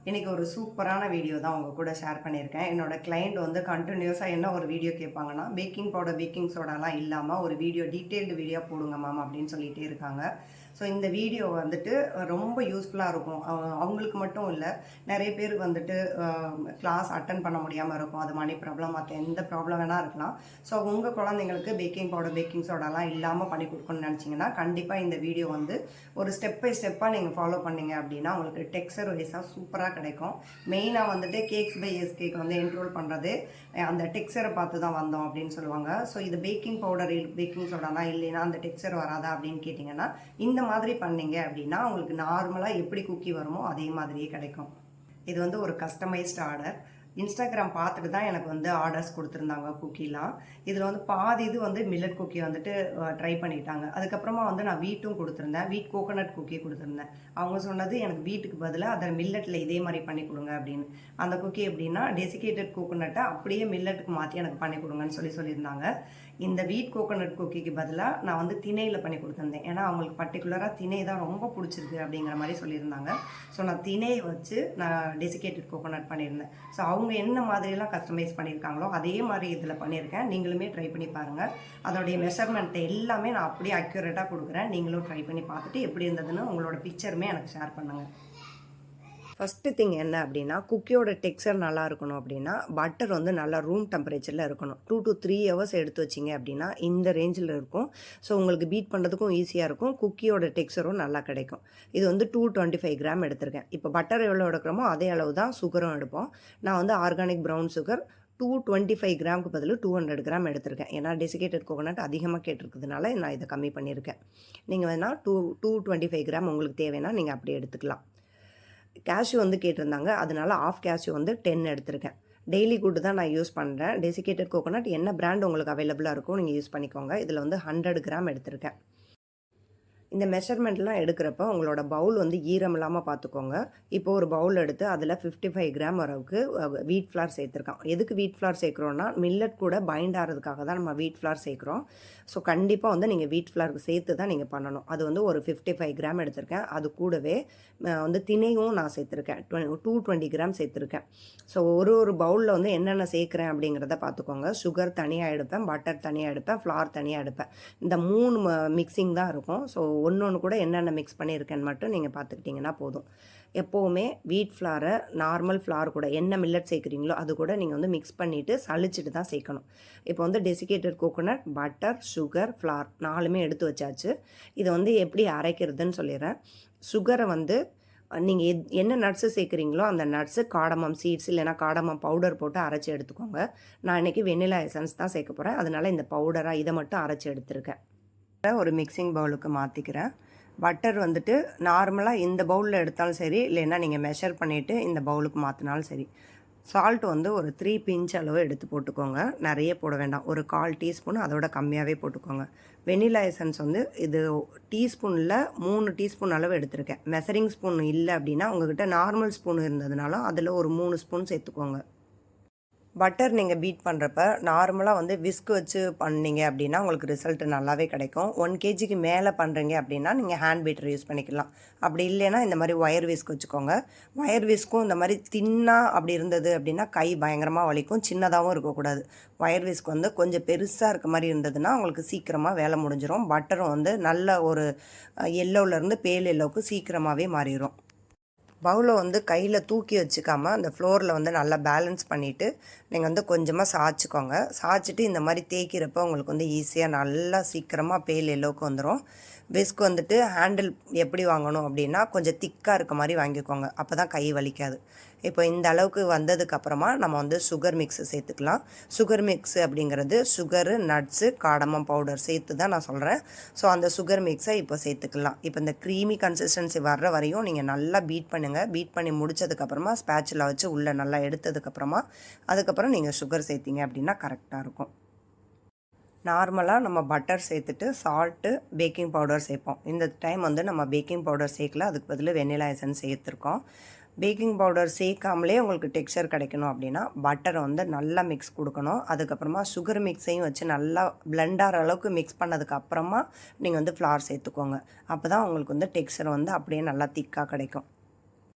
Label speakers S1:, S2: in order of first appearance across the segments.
S1: இன்றைக்கி ஒரு சூப்பரான வீடியோ தான் உங்கள் கூட ஷேர் பண்ணியிருக்கேன். என்னோட கிளையண்ட் வந்து கண்டினியூஸாக என்ன ஒரு வீடியோ கேட்பாங்கன்னா, பேக்கிங் பவுடர், பேக்கிங் சோடாலாம் இல்லாமல் ஒரு வீடியோ டீட்டெயில்டு வீடியோ போடுங்க மேம் அப்படின்னு சொல்லிகிட்டே இருக்காங்க. ஸோ இந்த வீடியோ வந்துட்டு ரொம்ப யூஸ்ஃபுல்லாக இருக்கும். அவங்களுக்கு மட்டும் இல்லை, நிறைய பேருக்கு வந்துட்டு கிளாஸ் அட்டன் பண்ண முடியாமல் இருக்கும். அது மணி ப்ராப்ளம், மற்ற எந்த ப்ராப்ளம் வேணால் இருக்கலாம். ஸோ உங்கள் குழந்தைங்களுக்கு பேக்கிங் பவுடர், பேக்கிங் சோடாலாம் இல்லாமல் பண்ணி கொடுக்கணும்னு நினச்சிங்கன்னா கண்டிப்பாக இந்த வீடியோ வந்து ஒரு ஸ்டெப் பை ஸ்டெப்பாக நீங்கள் ஃபாலோ பண்ணீங்க அப்படின்னா உங்களுக்கு டெக்ஸ்சர் வைஸாக சூப்பராக கிடைக்கும். மெயினாக வந்துட்டு கேக்ஸ் பை எஸ் கேக் வந்து என்ரோல் பண்ணுறது அந்த டெக்ஸ்சரை பார்த்து தான் வந்தோம் அப்படின்னு சொல்லுவாங்க. ஸோ இது பேக்கிங் பவுடர், பேக்கிங் சோடாலாம் இல்லைன்னா அந்த டெக்ஸ்சர் வராதா அப்படின்னு கேட்டிங்கன்னா, இந்த மாதிரி பண்ணீங்க அப்படின்னா உங்களுக்கு நார்மலாக எப்படி குக்கி வருமோ அதே மாதிரியே கிடைக்கும். இது வந்து ஒரு கஸ்டமைஸ்டு ஆர்டர். இன்ஸ்டாகிராம் பார்த்துட்டு தான் எனக்கு வந்து ஆர்டர்ஸ் கொடுத்துருந்தாங்க குக்கிலாம். இதில் வந்து பாதி இது வந்து மில்லட் குக்கி வந்துட்டு ட்ரை பண்ணிட்டாங்க. அதுக்கப்புறமா வந்து நான் வீட்டும் கொடுத்துருந்தேன். வீட் கோகோனட் குக்கி கொடுத்துருந்தேன். அவங்க சொன்னது எனக்கு வீட்டுக்கு பதிலாக அதை மில்லட்டில் இதே மாதிரி பண்ணி கொடுங்க அப்படின்னு. அந்த குக்கி எப்படின்னா டெசிகேட்டட் கோகோனட்டை அப்படியே மில்லட்டுக்கு மாற்றி எனக்கு பண்ணி கொடுங்கன்னு சொல்லியிருந்தாங்க. இந்த வீட் கோகோனட் குக்கிக்கு பதிலாக நான் வந்து திணையில் பண்ணி கொடுத்துருந்தேன். ஏன்னா அவங்களுக்கு பர்டிகுலராக திணை தான் ரொம்ப பிடிச்சிருக்கு அப்படிங்கிற மாதிரி சொல்லியிருந்தாங்க. ஸோ நான் திணையை வச்சு நான் டெசிகேட்டட் கோகோனட் பண்ணியிருந்தேன். ஸோ அவங்க என்ன மாதிரியெல்லாம் கஸ்டமைஸ் பண்ணியிருக்காங்களோ அதே மாதிரி இதில் பண்ணியிருக்கேன். நீங்களுமே ட்ரை பண்ணி பாருங்கள். அதோடைய மெஷர்மெண்ட் எல்லாமே நான் அப்படியே அக்யூரேட்டாக கொடுக்குறேன். நீங்களும் ட்ரை பண்ணி பார்த்துட்டு எப்படி இருந்ததுன்னு உங்களோட பிக்சருமே எனக்கு ஷேர் பண்ணுங்கள். ஃபஸ்ட்டு திங் என்ன அப்படின்னா, குக்கியோட டெக்ஸ்சர் நல்லா இருக்கணும் அப்படின்னா பட்டர் வந்து நல்லா ரூம் டெம்பரேச்சரில் இருக்கணும். 2 to 3 hours எடுத்து வச்சிங்க அப்படின்னா இந்த ரேஞ்சில் இருக்கும். ஸோ உங்களுக்கு பீட் பண்ணுறதுக்கும் ஈஸியாக இருக்கும். குக்கியோட டெக்ஸ்சரும் நல்லா கிடைக்கும். இது வந்து 225 கிராம் எடுத்திருக்கேன். இப்போ பட்டர் எவ்வளோ எடுக்கிறோமோ அதே அளவு தான் சுகரும் எடுப்போம். நான் வந்து ஆர்கானிக் ப்ரௌன் சுகர் 225 கிராமுக்கு பதில் 200 கிராம் எடுத்திருக்கேன். ஏன்னா டெசிகேட்டட் கோகோனட் அதிகமாக கேட்டிருக்கிறதுனால நான் இதை கம்மி பண்ணியிருக்கேன். நீங்கள் வேணால் 225 கிராம் உங்களுக்கு தேவைன்னா நீங்கள் அப்படியே எடுத்துக்கலாம். கேஷ்யூ வந்து கேட்டிருந்தாங்க, அதனால ஆஃப் கேஷ்யூ வந்து 10 எடுத்திருக்கேன். டெய்லி குட் தான் நான் யூஸ் பண்ணுறேன். டெசிகேட்டட் கோகோனட் என்ன பிராண்ட் உங்களுக்கு அவைலபிளாக இருக்கும் நீங்கள் யூஸ் பண்ணிக்கோங்க. இதில் வந்து 100 கிராம் எடுத்திருக்கேன். இந்த மெஷர்மெண்ட்லாம் எடுக்கிறப்ப உங்களோட பவுல் வந்து ஈரம் இல்லாமல் பார்த்துக்கோங்க. இப்போ ஒரு பவுல் எடுத்து அதில் 55 கிராம் அளவுக்கு வீட் ஃப்ளார் சேர்த்துருக்கோம். எதுக்கு வீட் ஃப்ளார் சேர்க்குறோன்னா மில்லட் கூட பைண்ட் ஆகிறதுக்காக தான் நம்ம வீட் ஃப்ளார் சேர்க்குறோம். ஸோ கண்டிப்பாக வந்து நீங்கள் வீட் ஃப்ளாருக்கு சேர்த்து தான் நீங்கள் பண்ணணும். அது வந்து ஒரு 55 கிராம் எடுத்திருக்கேன். அது கூடவே வந்து திணையும் நான் சேர்த்துருக்கேன். 220 கிராம் சேர்த்துருக்கேன். ஸோ ஒரு பவுலில் வந்து என்னென்ன சேர்க்குறேன் அப்படிங்கிறத பார்த்துக்கோங்க. சுகர் தனியாக எடுப்பேன், பட்டர் தனியாக எடுப்பேன், ஃப்ளார் தனியாக எடுப்பேன். இந்த 3 மிக்சிங் தான் இருக்கும். ஸோ ஒன்று கூட என்னென்ன மிக்ஸ் பண்ணியிருக்கேன்னு மட்டும் நீங்கள் பார்த்துக்கிட்டிங்கன்னா போதும். எப்போவுமே வீட் ஃப்ளாரை நார்மல் ஃப்ளார் கூட என்ன மில்லட் சேர்க்குறீங்களோ அது கூட நீங்கள் வந்து மிக்ஸ் பண்ணிவிட்டு சளிச்சிட்டு தான் சேர்க்கணும். இப்போ வந்து desiccated coconut, butter, sugar, flour 4மே எடுத்து வச்சாச்சு. இதை வந்து எப்படி அரைக்கிறதுன்னு சொல்லிடுறேன். சுகரை வந்து நீங்கள் என்ன நட்ஸு சேர்க்குறீங்களோ அந்த நட்ஸு காடமம் சீட்ஸ் இல்லைனா காடமம் பவுடர் போட்டு அரைச்சி எடுத்துக்கோங்க. நான் இன்றைக்கி வெண்ணிலா எசன்ஸ் தான் சேர்க்க போகிறேன். அதனால் இந்த பவுடராக இதை மட்டும் அரைச்சி எடுத்துருக்கேன். ஒரு மிக்சிங் பவுலுக்கு மாற்றிக்கிறேன். பட்டர் வந்துட்டு நார்மலாக இந்த பவுலில் எடுத்தாலும் சரி, இல்லைன்னா நீங்கள் மெஷர் பண்ணிவிட்டு இந்த பவுலுக்கு மாற்றினாலும் சரி. சால்ட் வந்து ஒரு 3 பிஞ்ச் அளவு எடுத்து போட்டுக்கோங்க. நிறைய போட வேண்டாம். ஒரு 1/4 டீஸ்பூன் அதோட கம்மியாகவே போட்டுக்கோங்க. வெனிலா எசன்ஸ் வந்து இது டீஸ்பூனில் 3 டீஸ்பூன் அளவு எடுத்திருக்கேன். மெஷரிங் ஸ்பூன் இல்லை அப்படின்னா உங்கள்கிட்ட நார்மல் ஸ்பூன் இருந்ததுனாலும் அதில் ஒரு 3 ஸ்பூன் சேர்த்துக்கோங்க. பட்டர் நீங்கள் பீட் பண்ணுறப்ப நார்மலாக வந்து விஸ்க் வச்சு பண்ணீங்க அப்படின்னா உங்களுக்கு ரிசல்ட் நல்லாவே கிடைக்கும். 1 kgக்கு மேலே பண்ணுறீங்க அப்படின்னா நீங்கள் ஹேண்ட் பீட்டர் யூஸ் பண்ணிக்கலாம். அப்படி இல்லைன்னா இந்த மாதிரி ஒயர் விஸ்க் வச்சுக்கோங்க. ஒயர் விஸ்க்கும் இந்த மாதிரி தின்னாக அப்படி இருந்தது அப்படின்னா கை பயங்கரமாக வலிக்கும். சின்னதாகவும் இருக்கக்கூடாது. ஒயர் விஸ்க் வந்து கொஞ்சம் பெருசாக இருக்க மாதிரி இருந்ததுன்னா உங்களுக்கு சீக்கிரமாக வேலை முடிஞ்சிடும். பட்டரும் வந்து நல்ல ஒரு எல்லோவிலேருந்து பேல் எல்லோவுக்கு சீக்கிரமாகவே மாறிடும். பவுலை வந்து கையில் தூக்கி வச்சுக்காமல் அந்த ஃப்ளோரில் வந்து நல்லா பேலன்ஸ் பண்ணிவிட்டு நீங்கள் வந்து கொஞ்சமாக சாய்ச்சிக்கோங்க. சாய்ச்சிட்டு இந்த மாதிரி தேய்க்கிறப்ப உங்களுக்கு வந்து ஈஸியாக நல்லா சீக்கிரமாக பேல் எல்லோவுக்கு வந்துடும். விஸ்க் வந்துட்டு ஹேண்டில் எப்படி வாங்கணும் அப்படின்னா கொஞ்சம் திக்காக இருக்க மாதிரி வாங்கிக்கோங்க. அப்போ தான் கை வலிக்காது. இப்போ இந்த அளவுக்கு வந்ததுக்கப்புறமா நம்ம வந்து சுகர் மிக்ஸு சேர்த்துக்கலாம். சுகர் மிக்ஸு அப்படிங்கிறது சுகரு, நட்ஸு, காடமம் பவுடர் சேர்த்து தான் நான் சொல்கிறேன். ஸோ அந்த சுகர் மிக்ஸை இப்போ சேர்த்துக்கலாம். இப்போ இந்த க்ரீமி கன்சிஸ்டன்சி வர்ற வரையும் நீங்கள் நல்லா பீட் பண்ணுங்கள். பீட் பண்ணி முடித்ததுக்கப்புறமா ஸ்பேட்சில் வச்சு உள்ளே நல்லா எடுத்ததுக்கப்புறமா அதுக்கப்புறம் நீங்கள் சுகர் சேர்த்திங்க அப்படின்னா கரெக்டாக இருக்கும். நார்மலாக நம்ம பட்டர் சேர்த்துட்டு சால்ட்டு, பேக்கிங் பவுடர் சேர்ப்போம். இந்த டைம் வந்து நம்ம பேக்கிங் பவுடர் சேர்க்கல, அதுக்கு பதில் வெண்ணிலா எசன்ஸ் சேர்த்துருக்கோம். பேக்கிங் பவுடர் சேர்க்காமலே உங்களுக்கு டெக்ஸ்சர் கிடைக்கணும் அப்படின்னா பட்டரை வந்து நல்லா மிக்ஸ் கொடுக்கணும். அதுக்கப்புறமா சுகர் மிக்ஸையும் வச்சு நல்லா பிளெண்ட் ஆகிற அளவுக்கு மிக்ஸ் பண்ணதுக்கப்புறமா நீங்கள் வந்து ஃப்ளார் சேர்த்துக்கோங்க. அப்போ தான் உங்களுக்கு வந்து டெக்ஸ்சர் வந்து அப்படியே நல்லா திக்காக கிடைக்கும்.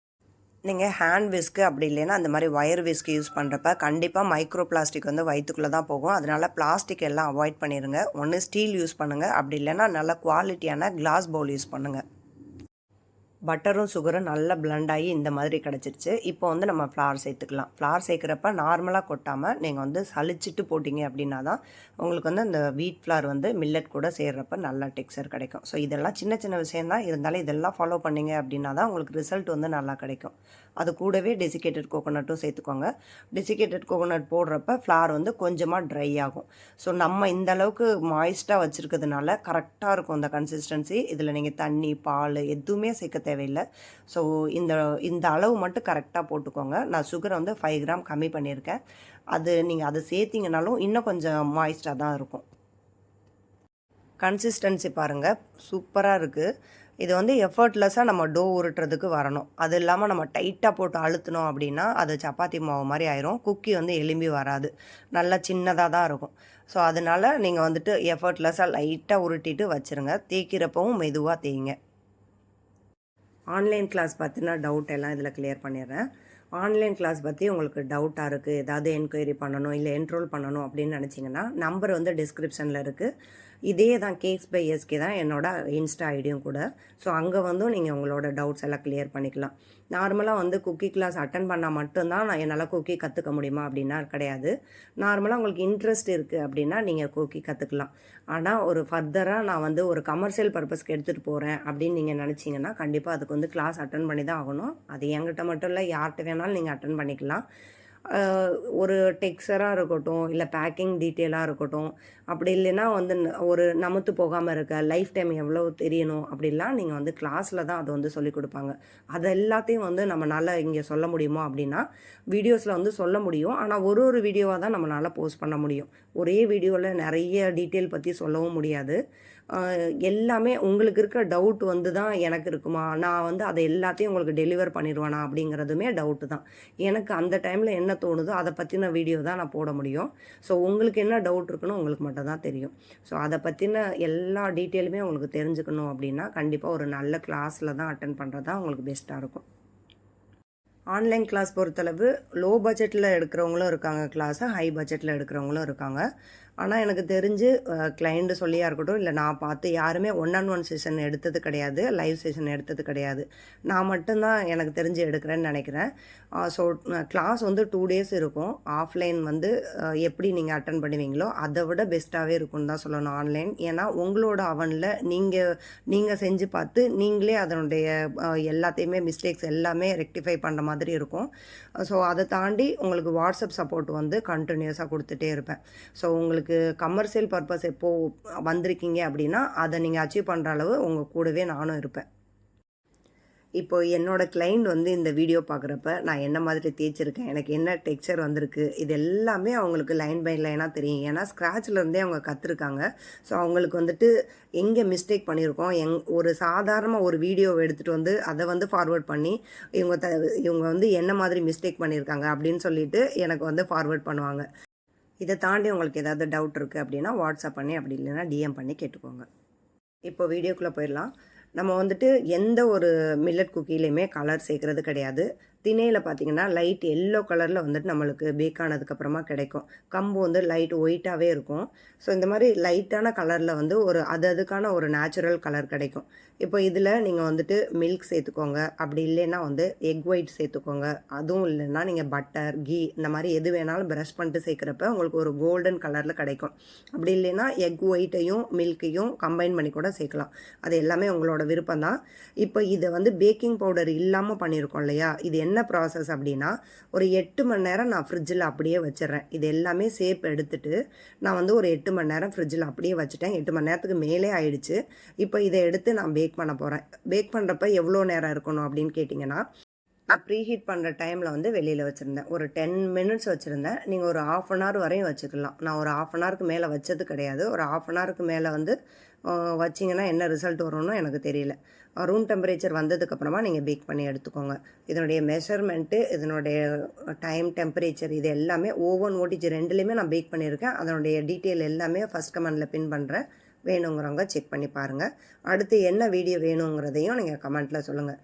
S1: நீங்கள் ஹேண்ட் விஸ்க்கு அப்படி இல்லைன்னா அந்த மாதிரி ஒயர் விஸ்க் யூஸ் பண்ணுறப்ப கண்டிப்பாக மைக்ரோ பிளாஸ்டிக் வந்து வயிற்றுக்குள்ளே தான் போகும். அதனால் பிளாஸ்டிக் எல்லாம் அவாய்ட் பண்ணிடுங்க. ஒன்று ஸ்டீல் யூஸ் பண்ணுங்கள், அப்படி இல்லைன்னா நல்ல குவாலிட்டியான கிளாஸ் பவுல் யூஸ் பண்ணுங்கள். பட்டரும் சுகரும் நல்லா பிளெண்ட் ஆகி இந்த மாதிரி கிடச்சிருச்சு. இப்போ வந்து நம்ம ஃப்ளார் சேர்த்துக்கலாம். ஃப்ளார் சேர்க்குறப்ப நார்மலாக கொட்டாமல் நீங்கள் வந்து சலிச்சிட்டு போட்டிங்க அப்படின்னா தான் உங்களுக்கு வந்து அந்த வீட் ஃப்ளார் வந்து மில்லட் கூட சேர்றப்ப நல்லா டெக்ஸ்சர் கிடைக்கும். ஸோ இதெல்லாம் சின்ன சின்ன விஷயந்தான், இருந்தாலும் இதெல்லாம் ஃபாலோ பண்ணிங்க அப்படின்னா தான் உங்களுக்கு ரிசல்ட் வந்து நல்லா கிடைக்கும். அது கூடவே டெசிகேட்டட் கோகோனட்டும் சேர்த்துக்கோங்க. டெசிகேட்டட் கோகோனட் போடுறப்ப ஃப்ளார் வந்து கொஞ்சமாக ட்ரை ஆகும். ஸோ நம்ம இந்த அளவுக்கு மாய்ஸ்ட்டாக வச்சுருக்கிறதுனால கரெக்டாக இருக்கும் அந்த கன்சிஸ்டன்சி. இதில் நீங்கள் தண்ணி, பால் எதுவுமே சேர்க்க தேவையில்லை. ஸோ இந்த இந்த அளவு மட்டும் கரெக்டாக போட்டுக்கோங்க. நான் சுகரை வந்து 5 கிராம் கம்மி பண்ணியிருக்கேன். அது நீங்கள் அதை சேர்த்திங்கனாலும் இன்னும் கொஞ்சம் மாய்ஸ்டாக தான் இருக்கும். கன்சிஸ்டன்சி பாருங்கள், சூப்பராக இருக்குது. இது வந்து எஃபர்ட்லெஸ்ஸாக நம்ம டோ உருட்டுறதுக்கு வரணும். அது இல்லாமல் நம்ம டைட்டாக போட்டு அழுத்தினோம் அப்படின்னா அது சப்பாத்தி மாவு மாதிரி ஆயிரும். குக்கி வந்து எலும்பி வராது, நல்லா சின்னதாக தான் இருக்கும். ஸோ அதனால் நீங்கள் வந்துட்டு எஃபர்ட்லெஸ்ஸாக லைட்டாக உருட்டிட்டு வச்சுருங்க. தேய்க்கிறப்பவும் மெதுவாக தேய்ங்க. ஆன்லைன் கிளாஸ் பற்றின டவுட் எல்லாம் இதில் கிளியர் பண்ணிடுறேன். ஆன்லைன் கிளாஸ் பற்றி உங்களுக்கு டவுட்டாக இருக்குது, ஏதாவது என்கொயரி பண்ணணும் இல்லை என்ரோல் பண்ணணும் அப்படின்னு நினச்சிங்கன்னா நம்பர் வந்து டிஸ்கிரிப்ஷனில் இருக்குது. இதே தான் கேக்ஸ் பை எஸ்கே தான் என்னோடய இன்ஸ்டா ஐடியும் கூட. ஸோ அங்கே வந்தும் நீங்கள் உங்களோட டவுட்ஸ் எல்லாம் கிளியர் பண்ணிக்கலாம். நார்மலாக வந்து குக்கி கிளாஸ் அட்டன் பண்ணால் மட்டும்தான் நான் என்னால் குக்கி கற்றுக்க முடியுமா அப்படின்னா கிடையாது. நார்மலாக உங்களுக்கு இன்ட்ரெஸ்ட் இருக்குது அப்படின்னா நீங்கள் குக்கி கற்றுக்கலாம். ஆனால் ஒரு ஃபர்தராக நான் வந்து ஒரு கமர்ஷியல் பர்பஸ்க்கு எடுத்துகிட்டு போகிறேன் அப்படின்னு நீங்கள் நினச்சிங்கன்னா கண்டிப்பாக அதுக்கு வந்து கிளாஸ் அட்டன் பண்ணி தான் ஆகணும். அது என்கிட்ட மட்டும் இல்லை, யார்கிட்ட வேணாலும் நீங்கள் அட்டன் பண்ணிக்கலாம். ஒரு டெக்ஸ்சராக இருக்கட்டும், இல்லை பேக்கிங் டீட்டெயிலாக இருக்கட்டும், அப்படி இல்லைன்னா வந்து ஒரு நமத்து போகாமல் இருக்க லைஃப் டைம் எவ்வளோ தெரியணும் அப்படிலாம் நீங்கள் வந்து கிளாஸில் தான் அதை வந்து சொல்லிக் கொடுப்பாங்க. அது எல்லாத்தையும் வந்து நம்மளால் இங்கே சொல்ல முடியுமா அப்படின்னா வீடியோஸில் வந்து சொல்ல முடியும். ஆனால் ஒரு ஒரு வீடியோவாக தான் நம்மளால் போஸ்ட் பண்ண முடியும். ஒரே வீடியோவில் நிறைய டீட்டெயில் பற்றி சொல்லவும் முடியாது. எல்லாமே உங்களுக்கு இருக்க டவுட் வந்து தான் எனக்கு இருக்குமா, நான் வந்து அதை எல்லாத்தையும் உங்களுக்கு டெலிவர் பண்ணிடுவேனா அப்படிங்கிறதுமே டவுட்டு தான். எனக்கு அந்த டைமில் என்ன தோணுதோ அதை பற்றின வீடியோ தான் நான் போட முடியும். ஸோ உங்களுக்கு என்ன டவுட் இருக்குன்னு உங்களுக்கு மட்டும் தான் தெரியும். ஸோ அதை பற்றின எல்லா டீட்டெயிலுமே உங்களுக்கு தெரிஞ்சுக்கணும் அப்படின்னா கண்டிப்பாக ஒரு நல்ல கிளாஸில் தான் அட்டென்ட் பண்ணுறது தான் உங்களுக்கு பெஸ்ட்டாக இருக்கும். ஆன்லைன் கிளாஸ் பொறுத்தளவு லோ பட்ஜெட்டில் எடுக்கிறவங்களும் இருக்காங்க கிளாஸை, ஹை பட்ஜெட்டில் எடுக்கிறவங்களும் இருக்காங்க. ஆனால் எனக்கு தெரிஞ்சு கிளைண்ட்டு சொல்லியா இருக்கட்டும், இல்லை நான் பார்த்து யாருமே 1-on-1 செஷன் எடுத்தது கிடையாது, லைவ் செஷன் எடுத்தது கிடையாது. நான் மட்டும்தான் எனக்கு தெரிஞ்சு எடுக்கிறேன்னு நினைக்கிறேன். ஸோ கிளாஸ் வந்து 2 days இருக்கும். ஆஃப்லைன் வந்து எப்படி நீங்கள் அட்டன் பண்ணுவீங்களோ அதை விட பெஸ்ட்டாகவே இருக்கும்னு தான் சொல்லணும் ஆன்லைன். ஏன்னா உங்களோட அவனில் நீங்கள் செஞ்சு பார்த்து நீங்களே அதனுடைய எல்லாத்தையுமே மிஸ்டேக்ஸ் எல்லாமே ரெக்டிஃபை பண்ணுற மாதிரி இருக்கும். ஸோ அதை தாண்டி உங்களுக்கு வாட்ஸ்அப் சப்போர்ட் வந்து கண்டினியூஸாக கொடுத்துட்டே இருப்பேன். ஸோ உங்களுக்கு கமர்ஷியல் பர்பஸ் எப்போது வந்திருக்கீங்க அப்படின்னா அதை நீங்கள் அச்சீவ் பண்ணுற அளவு உங்கள் கூடவே நானும் இருப்பேன். இப்போ என்னோடய கிளைண்ட் வந்து இந்த வீடியோ பார்க்குறப்ப நான் என்ன மாதிரி தேய்ச்சிருக்கேன், எனக்கு என்ன டெக்ஸ்சர் வந்திருக்கு, இது எல்லாமே அவங்களுக்கு லைன் பை லைனாக தெரியும். ஏன்னா ஸ்க்ராட்ச்லேருந்தே அவங்க கற்றுருக்காங்க. ஸோ அவங்களுக்கு வந்துட்டு எங்கே மிஸ்டேக் பண்ணியிருக்கோம், ஒரு சாதாரண ஒரு வீடியோவை எடுத்துகிட்டு வந்து அதை வந்து ஃபார்வேர்ட் பண்ணி இவங்க வந்து என்ன மாதிரி மிஸ்டேக் பண்ணியிருக்காங்க அப்படின்னு சொல்லிட்டு எனக்கு வந்து ஃபார்வேர்ட் பண்ணுவாங்க. இதை தாண்டி உங்களுக்கு ஏதாவது டவுட் இருக்குது அப்படின்னா வாட்ஸ்அப் பண்ணி, அப்படி இல்லைன்னா டிஎம் பண்ணி கேட்டுக்கோங்க. இப்போ வீடியோக்குள்ளே போயிடலாம். நம்ம வந்துட்டு எந்த ஒரு மில்லட் குக்கிலையுமே கலர் சேர்க்குறது கிடையாது. திணையில் பார்த்தீங்கன்னா லைட் எல்லோ கலரில் வந்துட்டு நம்மளுக்கு பேக் ஆனதுக்கப்புறமா கிடைக்கும். கம்பு வந்து லைட் ஒயிட்டாகவே இருக்கும். ஸோ இந்த மாதிரி லைட்டான கலரில் வந்து அதுக்கான ஒரு நேச்சுரல் கலர் கிடைக்கும். இப்போ இதில் நீங்கள் வந்துட்டு மில்க் சேர்த்துக்கோங்க, அப்படி இல்லைன்னா வந்து எக் ஒயிட் சேர்த்துக்கோங்க. அதுவும் இல்லைன்னா நீங்கள் பட்டர், கீ இந்த மாதிரி எது வேணாலும் ப்ரஷ் பண்ணிட்டு சேர்க்குறப்ப உங்களுக்கு ஒரு கோல்டன் கலரில் கிடைக்கும். அப்படி இல்லைன்னா எக் ஒயிட்டையும் மில்க்கையும் கம்பைன் பண்ணி கூட சேர்க்கலாம். அது எல்லாமே உங்களோட விருப்பம் தான். இப்போ இதை வந்து பேக்கிங் பவுடர் இல்லாமல் பண்ணியிருக்கோம் இல்லையா, இது என்ன ப்ராசஸ் அப்படின்னா ஒரு 8 மணி நேரம் நான் ஃப்ரிட்ஜில் அப்படியே வச்சிடுறேன். இது எல்லாமே சேப் எடுத்துட்டு நான் வந்து ஒரு 8 மணி நேரம் ஃப்ரிட்ஜில் அப்படியே வச்சுட்டேன். 8 மணி நேரத்துக்கு மேலே ஆயிடுச்சு. இப்போ இதை எடுத்து நான் பேக் பண்ண போகிறேன். பேக் பண்ணுறப்ப எவ்வளோ நேரம் இருக்கணும் அப்படின்னு கேட்டிங்கன்னா, நான் ப்ரீஹீட் பண்ணுற டைமில் வந்து வெளியில் வச்சுருந்தேன். ஒரு 10 minutes வச்சுருந்தேன். நீங்கள் ஒரு 1/2 hour வரையும் வச்சுக்கலாம். நான் ஒரு 1/2 hourக்கு மேலே வச்சது கிடையாது. ஒரு 1/2 hourக்கு மேலே வந்து வச்சிங்கன்னா என்ன ரிசல்ட் வரும்னு எனக்கு தெரியல. ரூம் டெம்பரேச்சர் வந்ததுக்கப்புறமா நீங்கள் பேக் பண்ணி எடுத்துக்கோங்க. இதனுடைய மெஷர்மெண்ட்டு, இதனுடைய டைம், டெம்பரேச்சர் இது எல்லாமே ஓவன், ஓடிஜி 2லேயுமே நான் பேக் பண்ணியிருக்கேன். அதனுடைய டீட்டெயில் எல்லாமே ஃபஸ்ட் கமெண்டில் பின் பண்ணுறேன். வேணுங்கிறவங்க செக் பண்ணி பாருங்கள். அடுத்து என்ன வீடியோ வேணுங்கிறதையும் நீங்கள் கமெண்ட்டில் சொல்லுங்கள்.